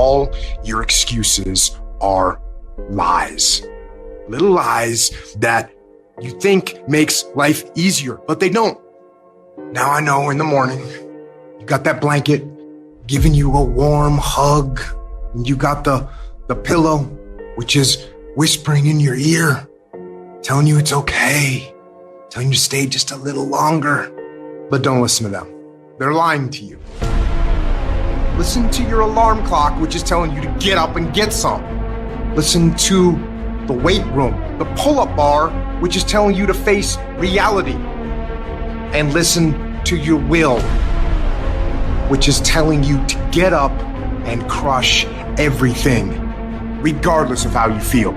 all your excuses are lies. Little lies that you think makes life easier, but they don't. Now I know in the morning, you got that blanket giving you a warm hug, and you got the pillow, which is whispering in your ear, telling you it's okay, telling you to stay just a little longer. But don't listen to them. They're lying to you. Listen to your alarm clock, which is telling you to get up and get some. Listen to the weight room, the pull-up bar, which is telling you to face reality. And listen to your will, which is telling you to get up and crush everything, regardless of how you feel.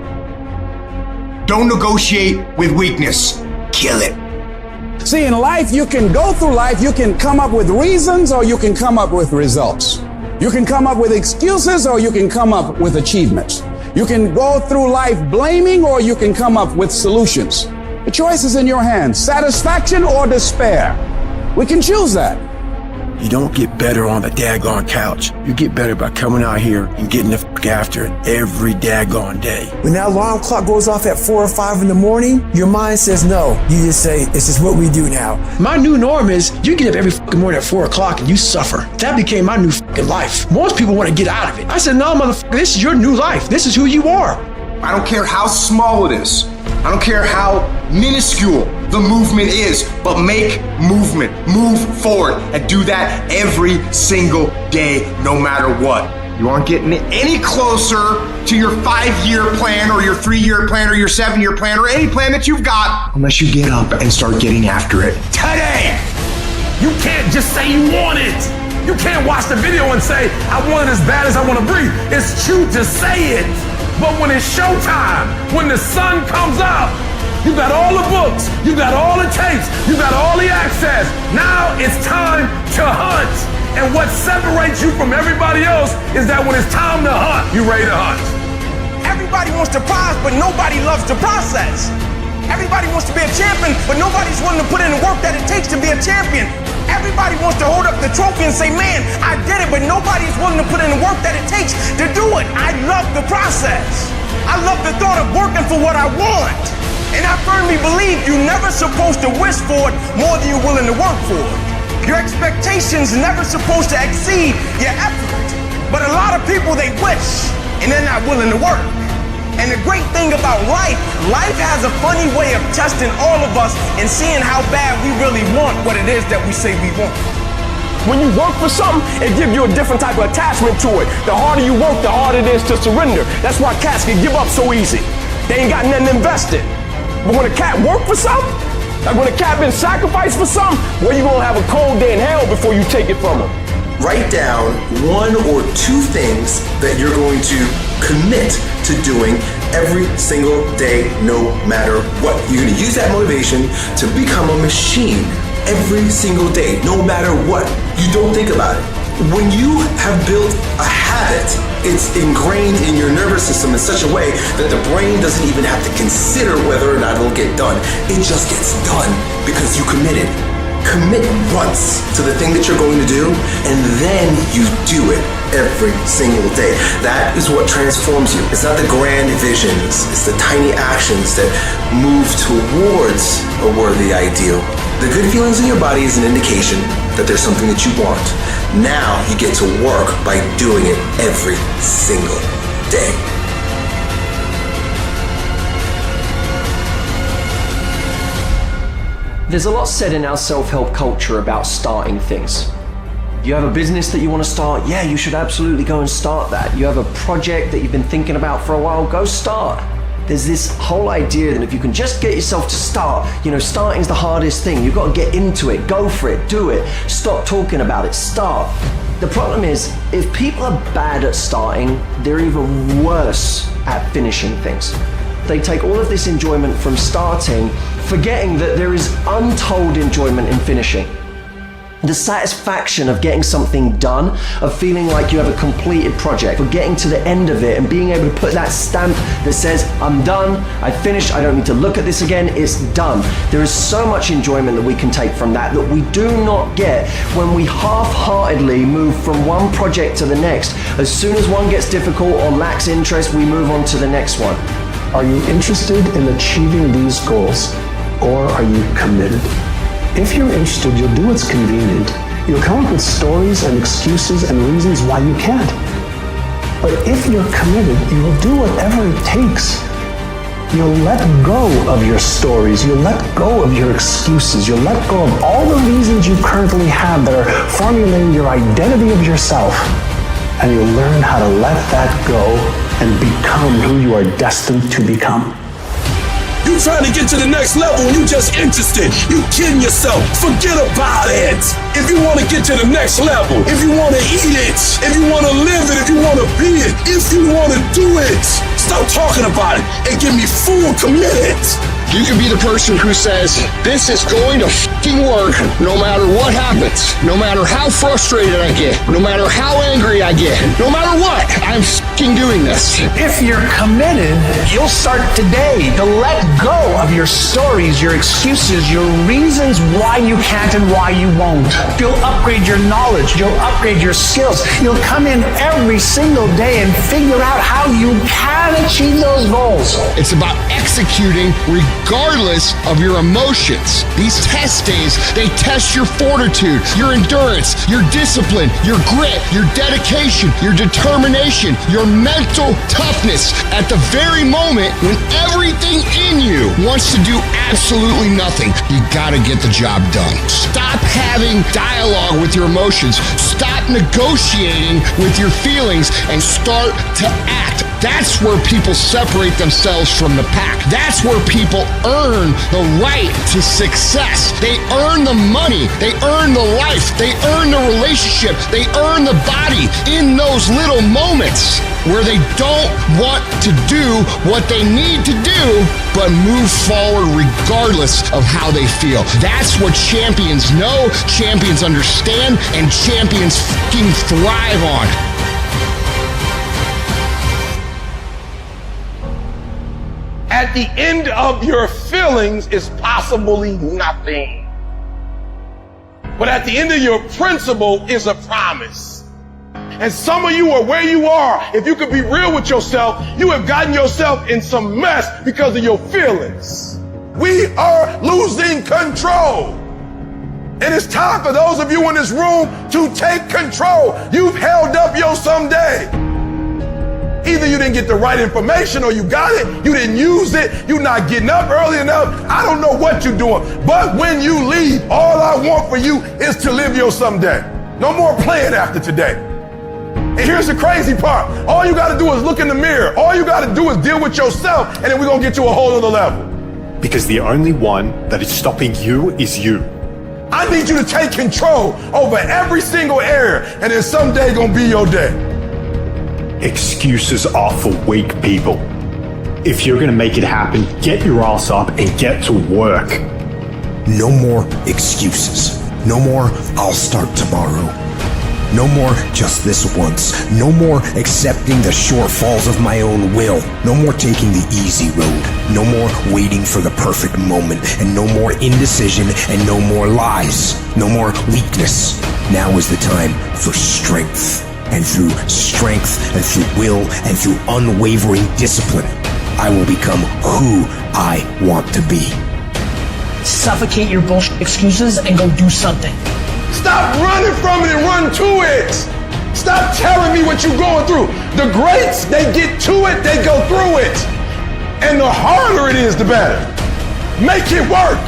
Don't negotiate with weakness. Kill it. See, in life, you can go through life, you can come up with reasons or you can come up with results. You can come up with excuses or you can come up with achievements. You can go through life blaming or you can come up with solutions. The choice is in your hands, satisfaction or despair. We can choose that. You don't get better on the daggone couch. You get better by coming out here and getting the f*** after it every daggone day. When that alarm clock goes off at 4 or 5 in the morning, your mind says no. You just say, this is what we do now. My new norm is you get up every fucking morning at 4 o'clock and you suffer. That became my new fucking life. Most people want to get out of it. I said, no, motherfucker, this is your new life. This is who you are. I don't care how small it is. I don't care how minuscule the movement is, but make movement, move forward, and do that every single day, no matter what. You aren't getting any closer to your 5-year plan or your 3-year plan or your 7-year plan or any plan that you've got unless you get up and start getting after it today. You can't just say you want it. You can't watch the video and say, I want it as bad as I want to breathe. It's true to say it. But when it's showtime, when the sun comes up, you got all the books, you got all the tapes, you got all the access. Now it's time to hunt. And what separates you from everybody else is that when it's time to hunt, you ready to hunt. Everybody wants the prize, but nobody loves the process. Everybody wants to be a champion, but nobody's willing to put in the work that it takes to be a champion. Everybody wants to hold up the trophy and say, man, I did it, but nobody's willing to put in the work that it takes to do it. I love the process. I love the thought of working for what I want. And I firmly believe you're never supposed to wish for it more than you're willing to work for it. Your expectations never supposed to exceed your effort. But a lot of people, they wish, and they're not willing to work. And the great thing about life has a funny way of testing all of us and seeing how bad we really want what it is that we say we want. When you work for something, it gives you a different type of attachment to it. The harder you work, the harder it is to surrender. That's why cats can give up so easy. They ain't got nothing invested. But when a cat work for something, like when a cat been sacrificed for something, well, you gonna have a cold day in hell before you take it from them. Write down 1 or 2 things that you're going to commit to doing every single day, no matter what. You're going to use that motivation to become a machine every single day, no matter what. You don't think about it. When you have built a habit, it's ingrained in your nervous system in such a way that the brain doesn't even have to consider whether or not it'll get done. It just gets done because you committed. Commit once to the thing that you're going to do, and then you do it every single day. That is what transforms you. It's not the grand visions, it's the tiny actions that move towards a worthy ideal. The good feelings in your body is an indication that there's something that you want. Now you get to work by doing it every single day. There's a lot said in our self-help culture about starting things. You have a business that you want to start, yeah, you should absolutely go and start that. You have a project that you've been thinking about for a while, go start. There's this whole idea that if you can just get yourself to start, starting's the hardest thing. You've got to get into it, go for it, do it. Stop talking about it, start. The problem is, if people are bad at starting, they're even worse at finishing things. They take all of this enjoyment from starting, forgetting that there is untold enjoyment in finishing. The satisfaction of getting something done, of feeling like you have a completed project, of getting to the end of it and being able to put that stamp that says, I'm done, I finished, I don't need to look at this again, it's done. There is so much enjoyment that we can take from that we do not get when we half-heartedly move from one project to the next. As soon as one gets difficult or lacks interest, we move on to the next one. Are you interested in achieving these goals, or are you committed? If you're interested, you'll do what's convenient. You'll come up with stories and excuses and reasons why you can't. But if you're committed, you will do whatever it takes. You'll let go of your stories. You'll let go of your excuses. You'll let go of all the reasons you currently have that are formulating your identity of yourself. And you'll learn how to let that go and become who you are destined to become. You trying to get to the next level, you just interested. You kidding yourself. Forget about it. If you want to get to the next level, if you want to eat it, if you want to live it, if you want to be it, if you want to do it, stop talking about it and get me full committed. You can be the person who says, this is going to fucking work no matter what happens, no matter how frustrated I get, no matter how angry I get, no matter what, I'm fucking doing this. If you're committed, you'll start today to let go of your stories, your excuses, your reasons why you can't and why you won't. You'll upgrade your knowledge. You'll upgrade your skills. You'll come in every single day and figure out how you can achieve those goals. It's about executing regardless of your emotions. These test days, they test your fortitude, your endurance, your discipline, your grit, your dedication, your determination, your mental toughness at the very moment when everything in you wants to do absolutely nothing. You gotta get the job done. Stop having dialogue with your emotions. Stop negotiating with your feelings and start to act. That's where people separate themselves from the pack. That's where people earn the right to success. They earn the money. They earn the life. They earn the relationship. They earn the body in those little moments where they don't want to do what they need to do, but move forward regardless of how they feel. That's what champions know, champions understand, and champions fucking thrive on. At the end of your feelings is possibly nothing. But at the end of your principle is a promise. And some of you are where you are. If you could be real with yourself, you have gotten yourself in some mess because of your feelings. We are losing control. And it's time for those of you in this room to take control. You've held up your someday. Either you didn't get the right information or you got it, you didn't use it, you're not getting up early enough. I don't know what you're doing. But when you leave, all I want for you is to live your someday. No more playing after today. And here's the crazy part. All you got to do is look in the mirror. All you got to do is deal with yourself, and then we're going to get to a whole other level. Because the only one that is stopping you is you. I need you to take control over every single area, and then someday going to be your day. Excuses are for weak people. If you're gonna make it happen, get your ass up and get to work. No more excuses. No more, I'll start tomorrow. No more, just this once. No more accepting the shortfalls of my own will. No more taking the easy road. No more waiting for the perfect moment. And no more indecision and no more lies. No more weakness. Now is the time for strength. And through strength and through will and through unwavering discipline, I will become who I want to be. Suffocate your bullshit excuses and go do something. Stop running from it and run to it. Stop telling me what you're going through. The greats, they get to it, they go through it. And the harder it is, the better. Make it work.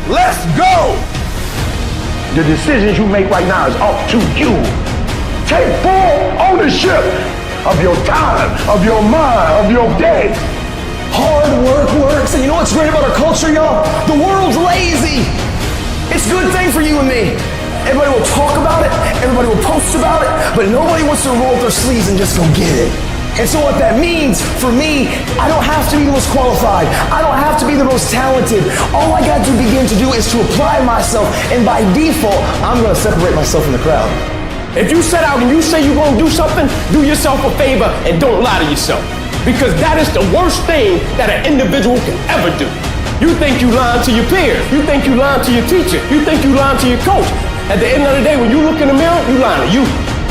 Let's go. The decisions you make right now is up to you. Take full ownership of your time, of your mind, of your day. Hard work works. And you know what's great about our culture, y'all? The world's lazy. It's a good thing for you and me. Everybody will talk about it. Everybody will post about it. But nobody wants to roll up their sleeves and just go get it. And so what that means for me, I don't have to be the most qualified. I don't have to be the most talented. All I got to begin to do is to apply myself. And by default, I'm going to separate myself from the crowd. If you set out and you say you're going to do something, do yourself a favor and don't lie to yourself. Because that is the worst thing that an individual can ever do. You think you lying to your peers. You think you lying to your teacher. You think you lying to your coach. At the end of the day, when you look in the mirror, you lying to you.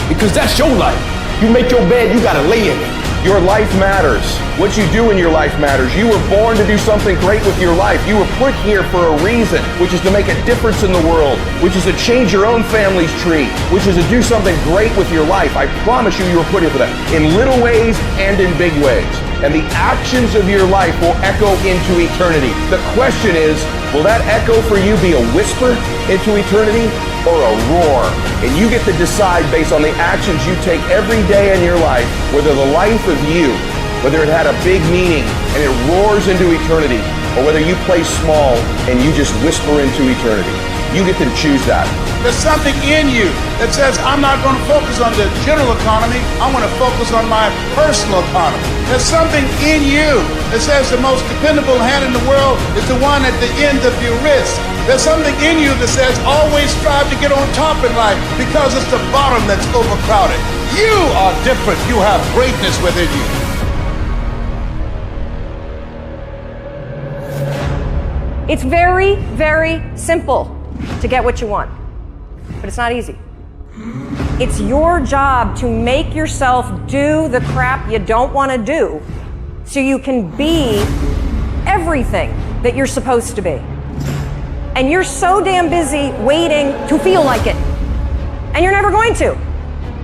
Because that's your life. You make your bed, you gotta lay in it. Your life matters. What you do in your life matters. You were born to do something great with your life. You were put here for a reason, which is to make a difference in the world, which is to change your own family's tree, which is to do something great with your life. I promise you, you were put here for that, in little ways and in big ways. And the actions of your life will echo into eternity. The question is, will that echo for you be a whisper into eternity or a roar? And you get to decide based on the actions you take every day in your life, whether the life of you, whether it had a big meaning and it roars into eternity, or whether you play small and you just whisper into eternity. You get to choose that. There's something in you that says, I'm not going to focus on the general economy. I'm going to focus on my personal economy. There's something in you that says the most dependable hand in the world is the one at the end of your wrist. There's something in you that says, always strive to get on top in life because it's the bottom that's overcrowded. You are different. You have greatness within you. It's very, very simple to get what you want, but it's not easy. It's your job to make yourself do the crap you don't want to do so you can be everything that you're supposed to be. And you're so damn busy waiting to feel like it. And you're never going to.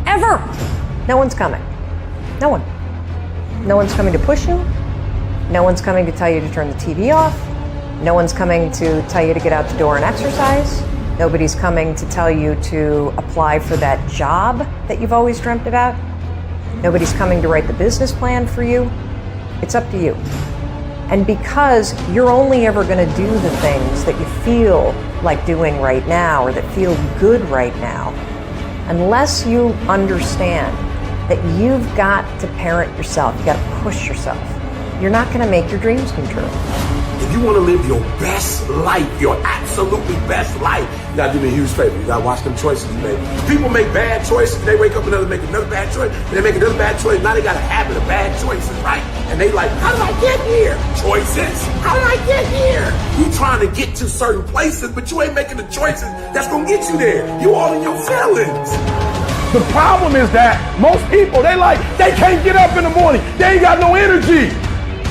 Ever. No one's coming. No one. No one's coming to push you. No one's coming to tell you to turn the TV off. No one's coming to tell you to get out the door and exercise. Nobody's coming to tell you to apply for that job that you've always dreamt about. Nobody's coming to write the business plan for you. It's up to you. And because you're only ever going to do the things that you feel like doing right now or that feel good right now, unless you understand that you've got to parent yourself, you've got to push yourself, you're not going to make your dreams come true. If you want to live your best life, your absolutely best life, you gotta do me a huge favor. You gotta watch them choices you make. People make bad choices, they wake up and make another bad choice, and they make another bad choice. Now they got a habit of bad choices, right? And they like, how did I get here? Choices. How did I get here? You trying to get to certain places, but you ain't making the choices that's gonna get you there. You all in your feelings. The problem is that most people, they can't get up in the morning. They ain't got no energy.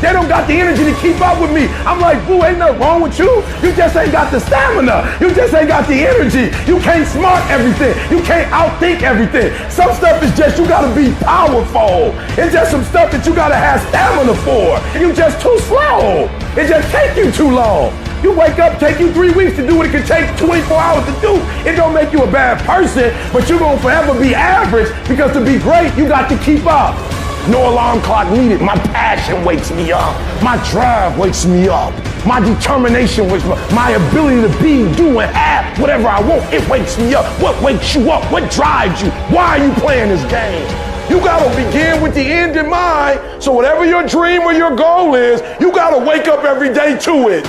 They don't got the energy to keep up with me. I'm like, boo, ain't nothing wrong with you. You just ain't got the stamina. You just ain't got the energy. You can't smart everything. You can't outthink everything. Some stuff is just, you gotta be powerful. It's just some stuff that you gotta have stamina for. You just too slow. It just take you too long. You wake up, take you 3 weeks to do what it can take 24 hours to do. It don't make you a bad person, but you're gonna forever be average because to be great, you got to keep up. No alarm clock needed. My passion wakes me up. My drive wakes me up. My determination wakes me up. My ability to be, do, and have whatever I want, it wakes me up. What wakes you up? What drives you? Why are you playing this game? You gotta begin with the end in mind, so whatever your dream or your goal is, you gotta wake up every day to it.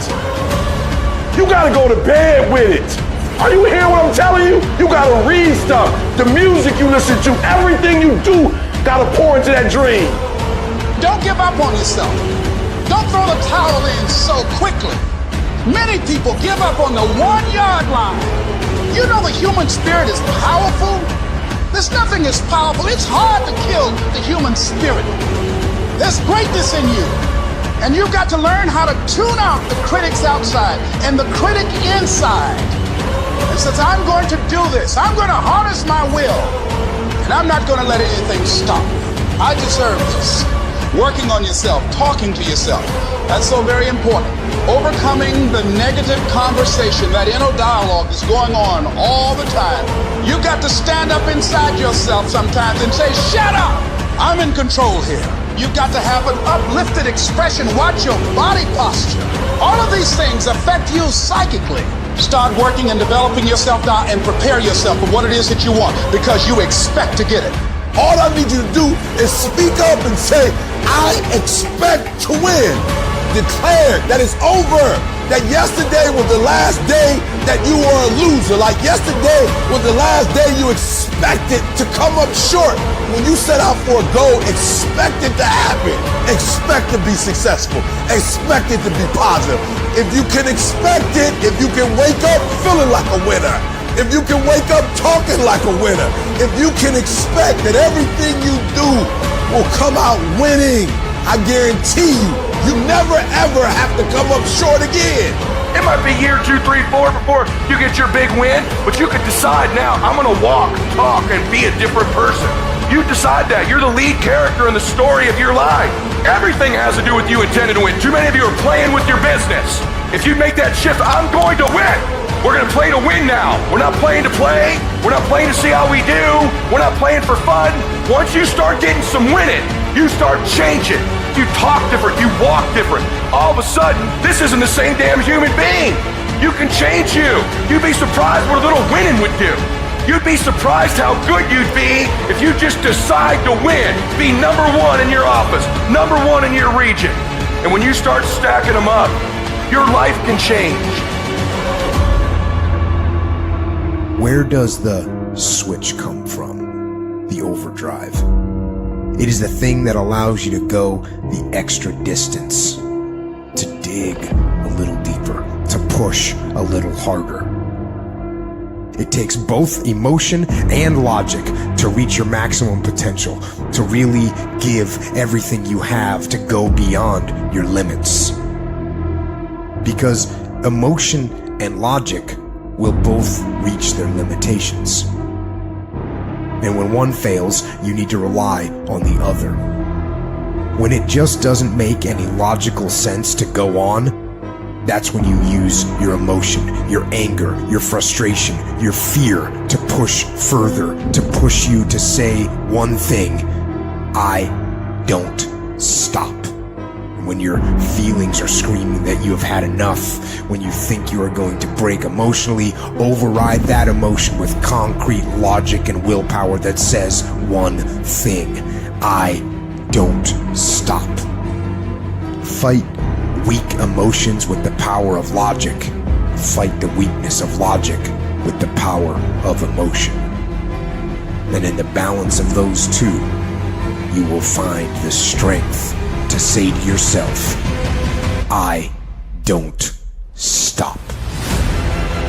You gotta go to bed with it. Are you hearing what I'm telling you? You gotta read stuff. The music you listen to, everything you do, gotta pour into that dream. Don't give up on yourself. Don't throw the towel in so quickly. Many people give up on the 1-yard line. You know the human spirit is powerful. There's nothing as powerful. It's hard to kill the human spirit. There's greatness in you. And you've got to learn how to tune out the critics outside and the critic inside. And says, I'm going to do this. I'm going to harness my will. And I'm not going to let anything stop me. I deserve this. Working on yourself, talking to yourself. That's so very important. Overcoming the negative conversation, that inner dialogue that's going on all the time. You've got to stand up inside yourself sometimes and say, shut up! I'm in control here. You've got to have an uplifted expression. Watch your body posture. All of these things affect you psychically. Start working and developing yourself now and prepare yourself for what it is that you want because you expect to get it. All I need you to do is speak up and say, I expect to win. Declare that it's over. That yesterday was the last day that you were a loser. Like yesterday was the last day you expected to come up short. When you set out for a goal, expect it to happen. Expect to be successful. Expect it to be positive. If you can expect it, if you can wake up feeling like a winner, if you can wake up talking like a winner, if you can expect that everything you do will come out winning, I guarantee you never ever have to come up short again. It might be year 2, 3, 4 before you get your big win, but you could decide now, I'm gonna walk, talk, and be a different person. You decide that. You're the lead character in the story of your life. Everything has to do with you intending to win. Too many of you are playing with your business. If you make that shift, I'm going to win. We're gonna play to win now. We're not playing to play. We're not playing to see how we do. We're not playing for fun. Once you start getting some winning, you start changing. You talk different, you walk different. All of a sudden, this isn't the same damn human being. You can change you. You'd be surprised what a little winning would do. You'd be surprised how good you'd be if you just decide to win. Be number one in your office, number one in your region. And when you start stacking them up, your life can change. Where does the switch come from? The overdrive. It is the thing that allows you to go the extra distance, to dig a little deeper, to push a little harder. It takes both emotion and logic to reach your maximum potential, to really give everything you have, to go beyond your limits. Because emotion and logic will both reach their limitations. And when one fails, you need to rely on the other. When it just doesn't make any logical sense to go on, that's when you use your emotion, your anger, your frustration, your fear to push further, to push you to say one thing: I don't stop. When your feelings are screaming that you have had enough, when you think you are going to break emotionally, override that emotion with concrete logic and willpower that says one thing: I don't stop. Fight weak emotions with the power of logic. Fight the weakness of logic with the power of emotion. And in the balance of those two, you will find the strength to say to yourself, I don't stop.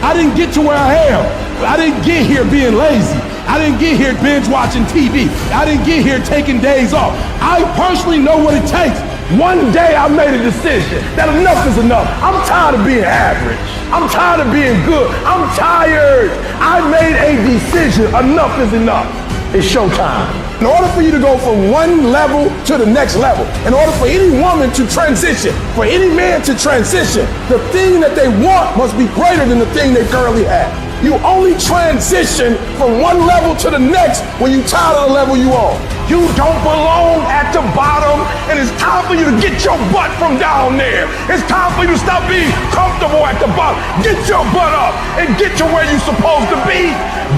I didn't get to where I am. I didn't get here being lazy. I didn't get here binge watching TV. I didn't get here taking days off. I personally know what it takes. One day I made a decision that enough is enough. I'm tired of being average. I'm tired of being good. I'm tired. I made a decision. Enough is enough. It's showtime. In order for you to go from one level to the next level, in order for any woman to transition, for any man to transition, the thing that they want must be greater than the thing they currently have. You only transition from one level to the next when you tired of the level you on. You don't belong at the bottom, and it's time for you to get your butt from down there. It's time for you to stop being comfortable at the bottom. Get your butt up and get to where you're supposed to be.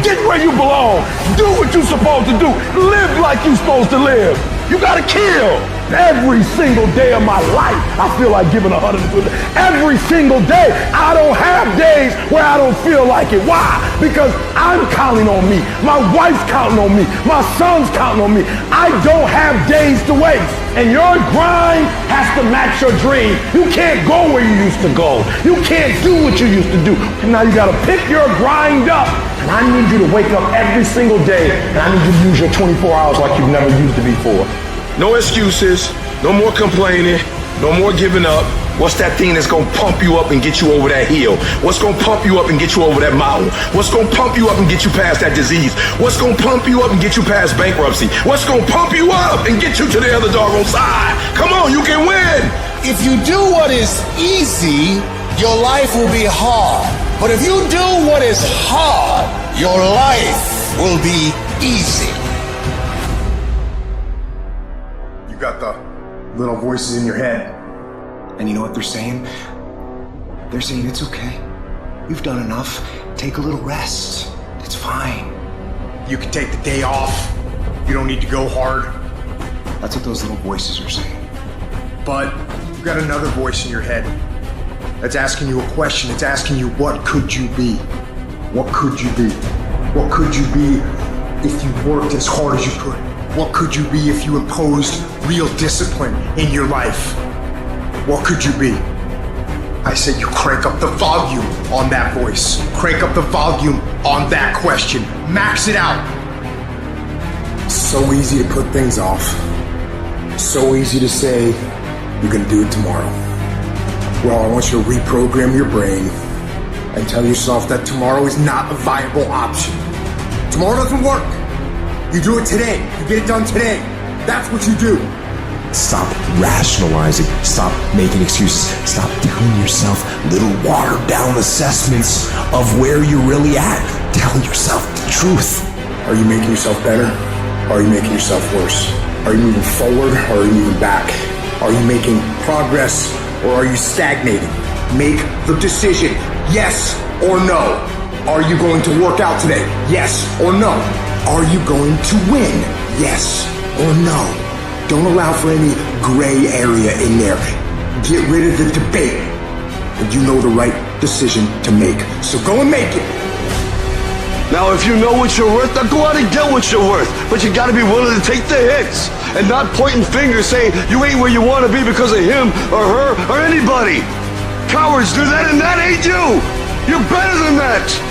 Get where you belong. Do what you're supposed to do. Live like you're supposed to live. You gotta kill. Every single day of my life, I feel like giving 100%. Every single day. I don't have days where I don't feel like it. Why? Because I'm counting on me. My wife's counting on me. My son's counting on me. I don't have days to waste. And your grind has to match your dream. You can't go where you used to go. You can't do what you used to do. And now you gotta pick your grind up. And I need you to wake up every single day, and I need you to use your 24 hours like you've never used it before. No excuses, no more complaining, no more giving up. What's that thing that's gonna pump you up and get you over that hill? What's gonna pump you up and get you over that mountain? What's gonna pump you up and get you past that disease? What's gonna pump you up and get you past bankruptcy? What's gonna pump you up and get you to the other doggone side? Come on, you can win! If you do what is easy, your life will be hard. But if you do what is hard, your life will be easy. You got the little voices in your head. And you know what they're saying? They're saying it's okay. You've done enough. Take a little rest. It's fine. You can take the day off. You don't need to go hard. That's what those little voices are saying. But you've got another voice in your head that's asking you a question. It's asking you, what could you be? What could you be? What could you be if you worked as hard as you could? What could you be if you imposed real discipline in your life? What could you be? I said you crank up the volume on that voice. Crank up the volume on that question. Max it out. So easy to put things off. So easy to say, you're gonna do it tomorrow. Well, I want you to reprogram your brain and tell yourself that tomorrow is not a viable option. Tomorrow doesn't work. You do it today. You get it done today. That's what you do. Stop rationalizing. Stop making excuses. Stop telling yourself little watered down assessments of where you're really at. Tell yourself the truth. Are you making yourself better? Or are you making yourself worse? Are you moving forward or are you moving back? Are you making progress or are you stagnating? Make the decision, yes or no. Are you going to work out today? Yes or no. Are you going to win? Yes or no. Don't allow for any gray area in there. Get rid of the debate. And you know the right decision to make. So go and make it. Now, if you know what you're worth, now go out and get what you're worth. But you gotta be willing to take the hits and not pointing fingers saying you ain't where you want to be because of him or her or anybody. Cowards do that and that ain't you. You're better than that.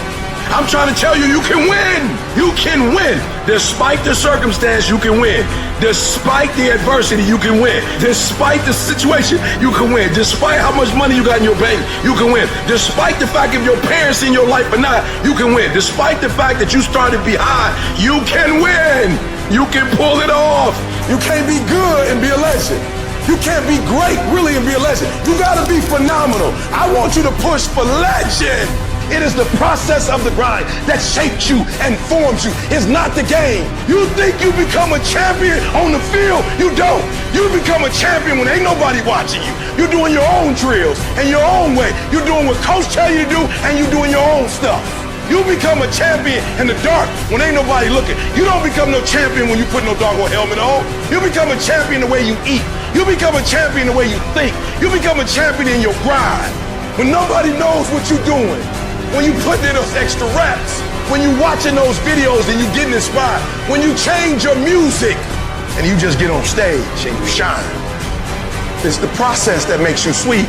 I'm trying to tell you, you can win. You can win. Despite the circumstance, you can win. Despite the adversity, you can win. Despite the situation, you can win. Despite how much money you got in your bank, you can win. Despite the fact if your parents in your life or not, you can win. Despite the fact that you started behind, you can win. You can pull it off. You can't be good and be a legend. You can't be great, really, and be a legend. You gotta be phenomenal. I want you to push for legend. It is the process of the grind that shapes you and forms you. It's not the game. You think you become a champion on the field? You don't. You become a champion when ain't nobody watching you. You're doing your own drills and your own way. You're doing what coach tell you to do and you're doing your own stuff. You become a champion in the dark when ain't nobody looking. You don't become no champion when you put no doggone helmet on. You become a champion the way you eat. You become a champion the way you think. You become a champion in your grind. When nobody knows what you're doing. When you put in those extra reps, when you watching those videos and you getting inspired, when you change your music and you just get on stage and you shine. It's the process that makes you sweet.